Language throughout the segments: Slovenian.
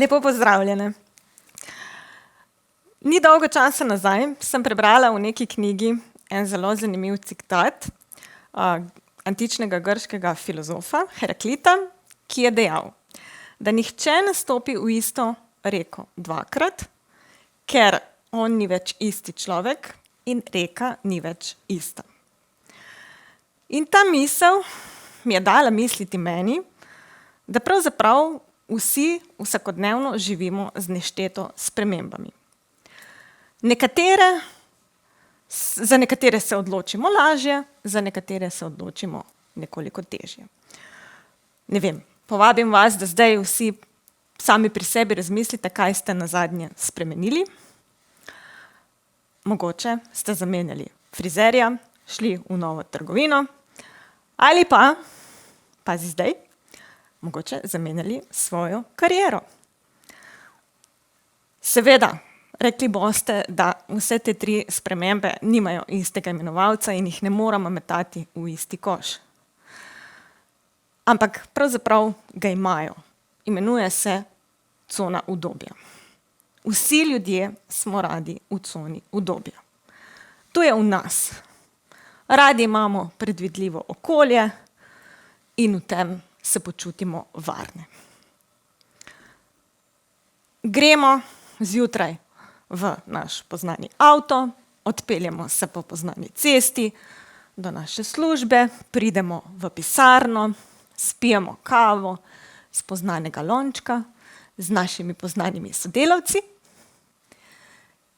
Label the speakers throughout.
Speaker 1: Lepo pozdravljene. Ni dolgo časa nazaj sem prebrala v neki knjigi en zelo zanimiv citat antičnega grškega filozofa Heraklita, ki je dejal, da nihče ne stopi v isto reko dvakrat, ker on ni več isti človek in reka ni več ista. In ta misel mi je dala misliti meni, da pravzaprav vsi vsakodnevno živimo z nešteto spremembami. Za nekatere se odločimo lažje, za nekatere se odločimo nekoliko težje. Ne vem, povabim vas, da zdaj vsi sami pri sebi razmislite, kaj ste nazadnje spremenili. Mogoče ste zamenjali frizerja, šli v novo trgovino ali pa, pazi zdaj, mogoče zamenjali svojo kariero. Seveda, rekli boste, da vse te tri spremembe nimajo istega imenovalca in jih ne moramo metati v isti koš. Ampak pravzaprav ga imajo. Imenuje se cona udobja. Vsi ljudje smo radi v coni udobja. To je v nas. Radi imamo predvidljivo okolje in v tem se počutimo varne. Gremo zjutraj v naš poznani avto, odpeljemo se po poznani cesti do naše službe, pridemo v pisarno, spijemo kavo s poznanega lončka, z našimi poznanimi sodelavci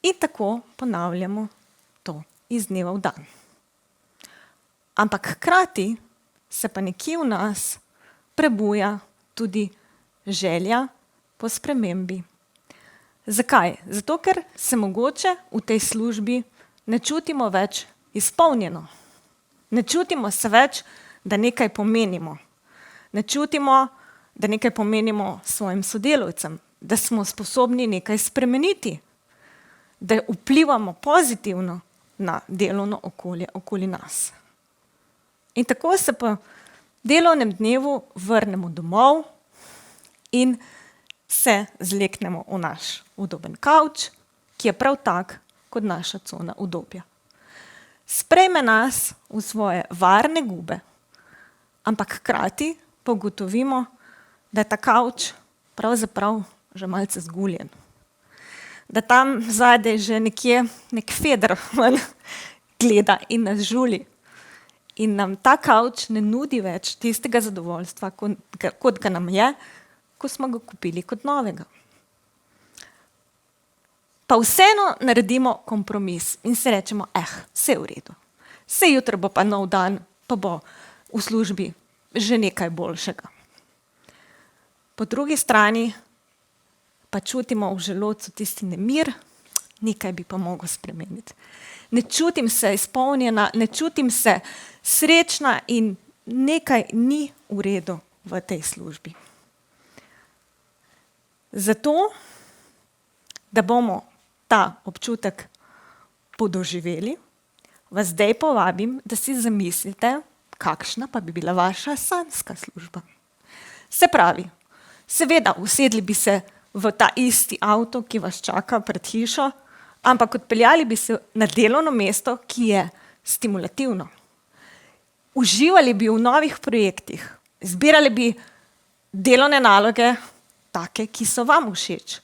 Speaker 1: in tako ponavljamo to iz dneva v dan. Ampak hkrati se pa nekje v nas prebuja tudi želja po spremembi. Zakaj? Zato, ker se mogoče v tej službi ne čutimo več izpolnjeno. Ne čutimo se več, da nekaj pomenimo. Ne čutimo, da nekaj pomenimo svojim sodelavcem, da smo sposobni nekaj spremeniti, da vplivamo pozitivno na delovno okolje okoli nas. In tako se po delovnem dnevu vrnemo domov in se zleknemo v naš udoben kavč, ki je prav tak kot naša cona udobja. Sprejme nas v svoje varne gube, ampak hkrati pa ugotovimo, da je ta kavč pravzaprav že malce zguljen. Da tam zadaj že nekje nek Feder gleda in nas žuli. In nam ta kavč ne nudi več tistega zadovoljstva, kot ga nam je, ko smo ga kupili kot novega. Pa vseeno naredimo kompromis in si rečemo, saj je v redu. Saj jutri bo pa nov dan, pa bo v službi že nekaj boljšega. Po drugi strani pa čutimo v želodcu tisti nemir, nekaj bi pa mogel spremeniti. Ne čutim se izpolnjena, ne čutim se srečna in nekaj ni v redu v tej službi. Zato, da bomo ta občutek podoživeli, vas zdaj povabim, da si zamislite, kakšna pa bi bila vaša sanjska služba. Se pravi, seveda usedli bi se v ta isti avto, ki vas čaka pred hišo, ampak odpeljali bi se na delovno mesto, ki je stimulativno. Uživali bi v novih projektih, zbirali bi delovne naloge, take, ki so vam všeč.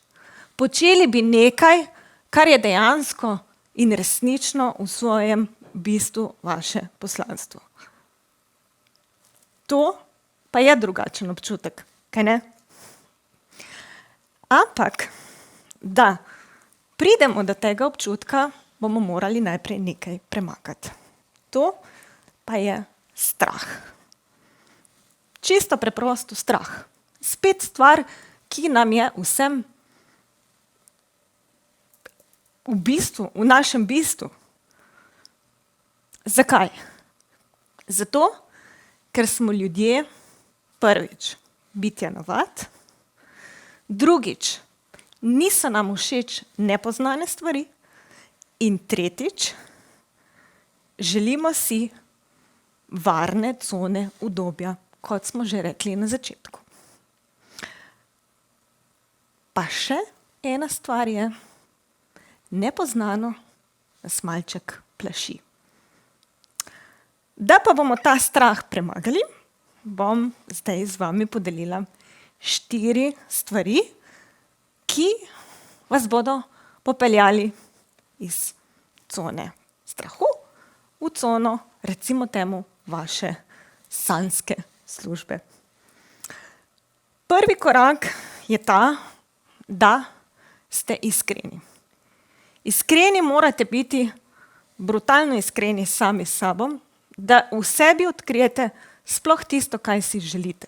Speaker 1: Počeli bi nekaj, kar je dejansko in resnično v svojem bistvu vaše poslanstvo. To pa je drugačen občutek, kaj ne? Ampak, da pridemo do tega občutka, bomo morali najprej nekaj premakati. To pa je strah. Čisto preprosto strah. Spet stvar, ki nam je vsem v našem bistvu. Zakaj? Zato, ker smo ljudje, prvič, bitja navad, drugič, niso nam všeč nepoznane stvari in tretjič, želimo si varne cone udobja, kot smo že rekli na začetku. Pa še ena stvar je, nepoznano nas malček plaši. Da pa bomo ta strah premagali, bom zdaj z vami podelila 4 stvari, ki vas bodo popeljali iz cone strahu v cono, recimo temu, vaše sanjske službe. Prvi korak je ta, da ste iskreni. Iskreni morate biti, brutalno iskreni sami s sabo, da v sebi odkrijete sploh tisto, kaj si želite.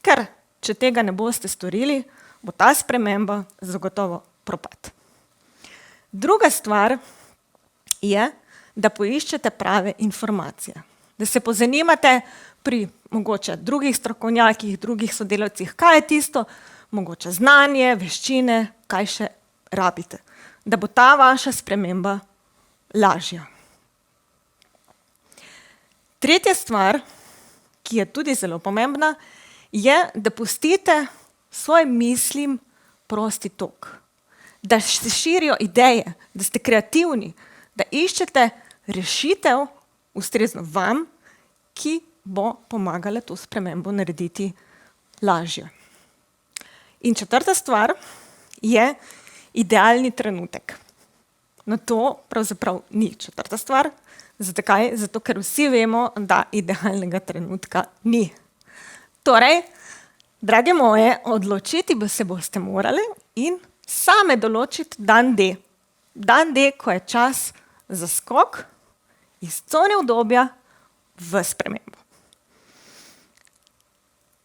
Speaker 1: Ker, če tega ne boste storili, bo ta sprememba zagotovo propad. Druga stvar je, da poiščete prave informacije. Da se pozanimate pri mogoče drugih strokovnjakih, drugih sodelavcih, kaj je tisto, mogoče znanje, veščine, kaj še rabite. Da bo ta vaša sprememba lažja. Tretja stvar, ki je tudi zelo pomembna, je, da pustite svojim mislim prosti tok. Da se širijo ideje, da ste kreativni, da iščete rešitev, ustrezno vam, ki bo pomagala to spremembo narediti lažje. In četrta stvar je idealni trenutek. No, to pravzaprav ni četrta stvar. Zakaj? Zato, ker vsi vemo, da idealnega trenutka ni. Torej, drage moje, odločiti se boste morali in same določiti dan D. Dan D, ko je čas za skok iz cone udobja v spremembo.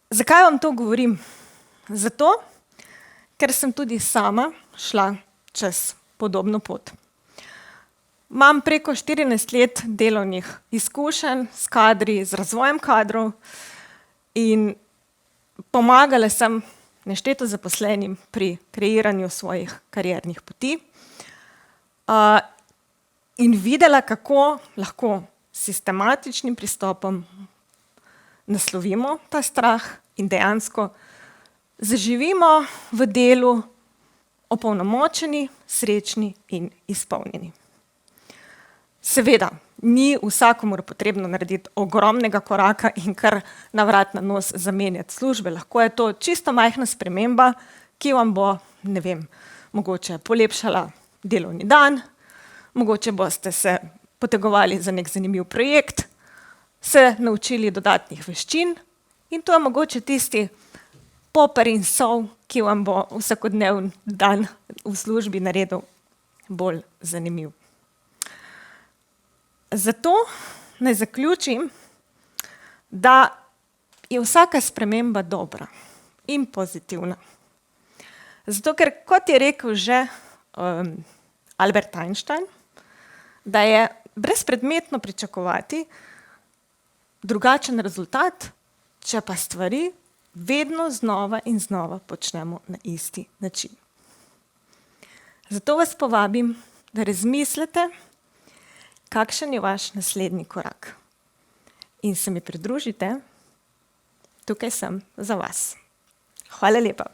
Speaker 1: Zakaj vam to govorim? Zato, ker sem tudi sama šla čez podobno pot. Imam preko 14 let delovnih izkušenj s kadri, z razvojem kadrov in pomagala sem nešteto zaposlenim pri kreiranju svojih kariernih poti. In videla, kako lahko s sistematičnim pristopom naslovimo ta strah in dejansko zaživimo v delu opolnomočeni, srečni in izpolnjeni. Seveda, ni vsakomur potrebno narediti ogromnega koraka in kar na vrat na nos zamenjati službe. Lahko je to čisto majhna sprememba, ki vam bo, ne vem, mogoče polepšala delovni dan, mogoče boste se potegovali za nek zanimiv projekt, se naučili dodatnih veščin in to je mogoče tisti poper in sol, ki vam bo vsakodnevni dan v službi naredil bolj zanimiv. Zato naj zaključim, da je vsaka sprememba dobra in pozitivna. Zato, ker kot je rekel že Albert Einstein, da je brezpredmetno pričakovati drugačen rezultat, če pa stvari vedno znova in znova počnemo na isti način. Zato vas povabim, da razmislite, kakšen je vaš naslednji korak. In se mi pridružite, tukaj sem za vas. Hvala lepa.